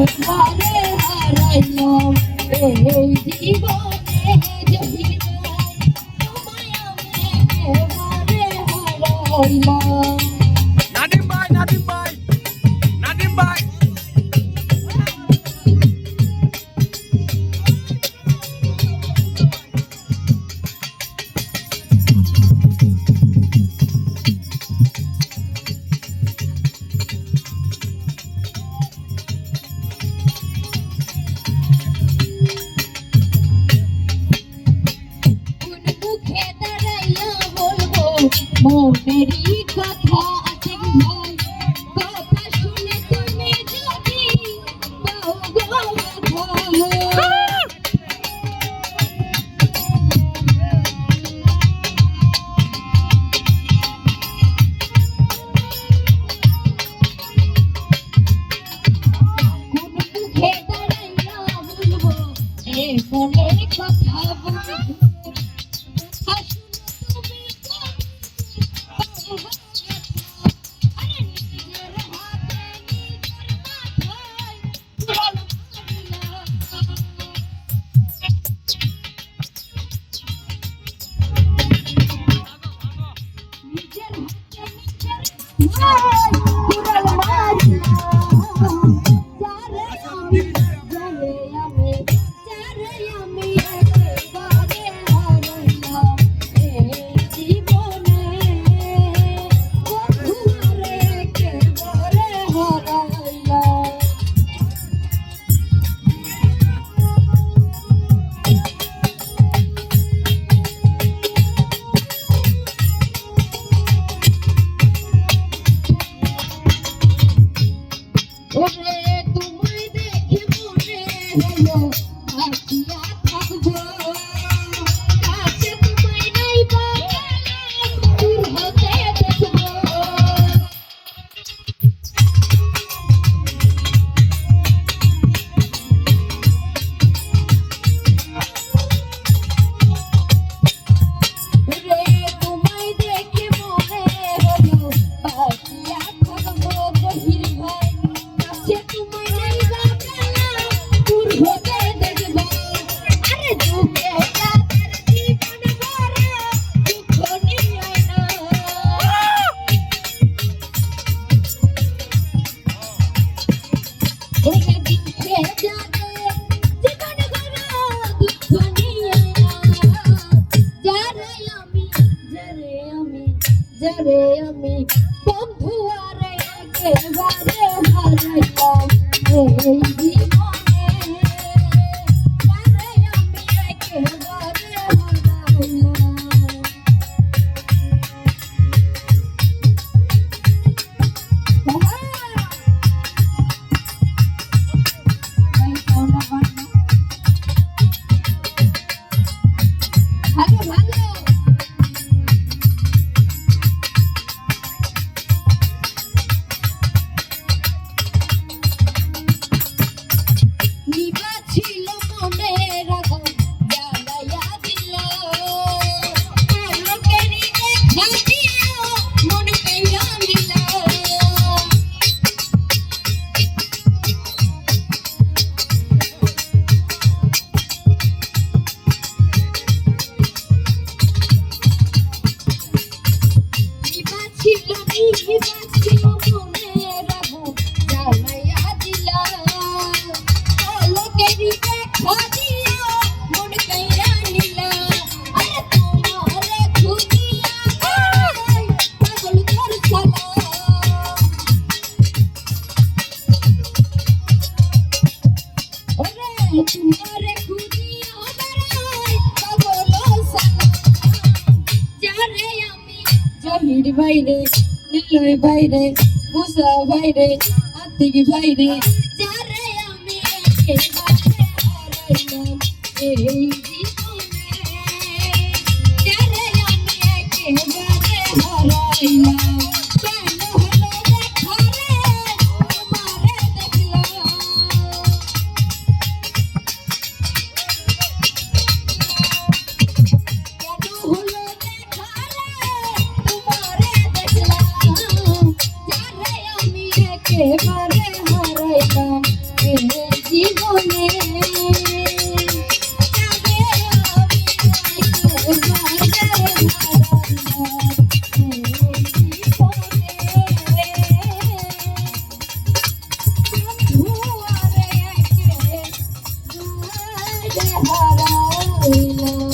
একেবারে হারাইলাম এই জীবনে যদি তোমায় আমি একেবারে হারাইলাম। নাদিম ভাই, নাদিম ভাই, নাদিম ভাই। মনেরই কথা আছে ভাই, কথা শুনে তুমি যদি পাও গো ব্যথা। কোন মুখে দাঁড়াইয়া বলবো এ মনের কথা বলবো, তোমায় দেখে মনে হলো আসিয়া থাকবো, কাছে তোমায় নাই বা দূর হতে দেখবো। তোমায় দেখে মনে হলো আসিয়া থাকবো গহির ভাই, তোমায় নাই বা দূর হতে দেখবো। আরে দুঃখে যাদের জীবন ভরা দুঃখ নিয়ে না, দুঃখে যাদের জীবন ভরা দুঃখ নিয়ে না, যারে আমি বন্ধু আরে একেবারে হারাইলাম এই জীবনে, যারে আমি একেবারে হারাইলাম। ভালো ভালো ছিল মনের আগুন জ্বালাইয়া দিল, লোকেরই দেখা দিল মন কাইরা নিল। ছিল মনের আগুন জ্বালাইয়া দিল, লোকেরই দেখা দিল মন কাইরা নিল। আরে তোমারে খুঁজিয়া পাগল তোর সালা, ওরে তোমারে খুঁজিয়া পাগল সালা। যারে আমি জহির বাইরে নিলয় বাইরে মুসা বাইরে আতিক বাইরে, যারে আমি একেবারে হারাইলাম এই জীবনে, যারে আমি একেবারে হারাইলাম। কেন হলো দেখা রে তোমারে দেখলাম, কেন হলো দেখা রে তোমারে দেখলাম, যারে আমি একেবারে হারাইলাম। হারাইলাম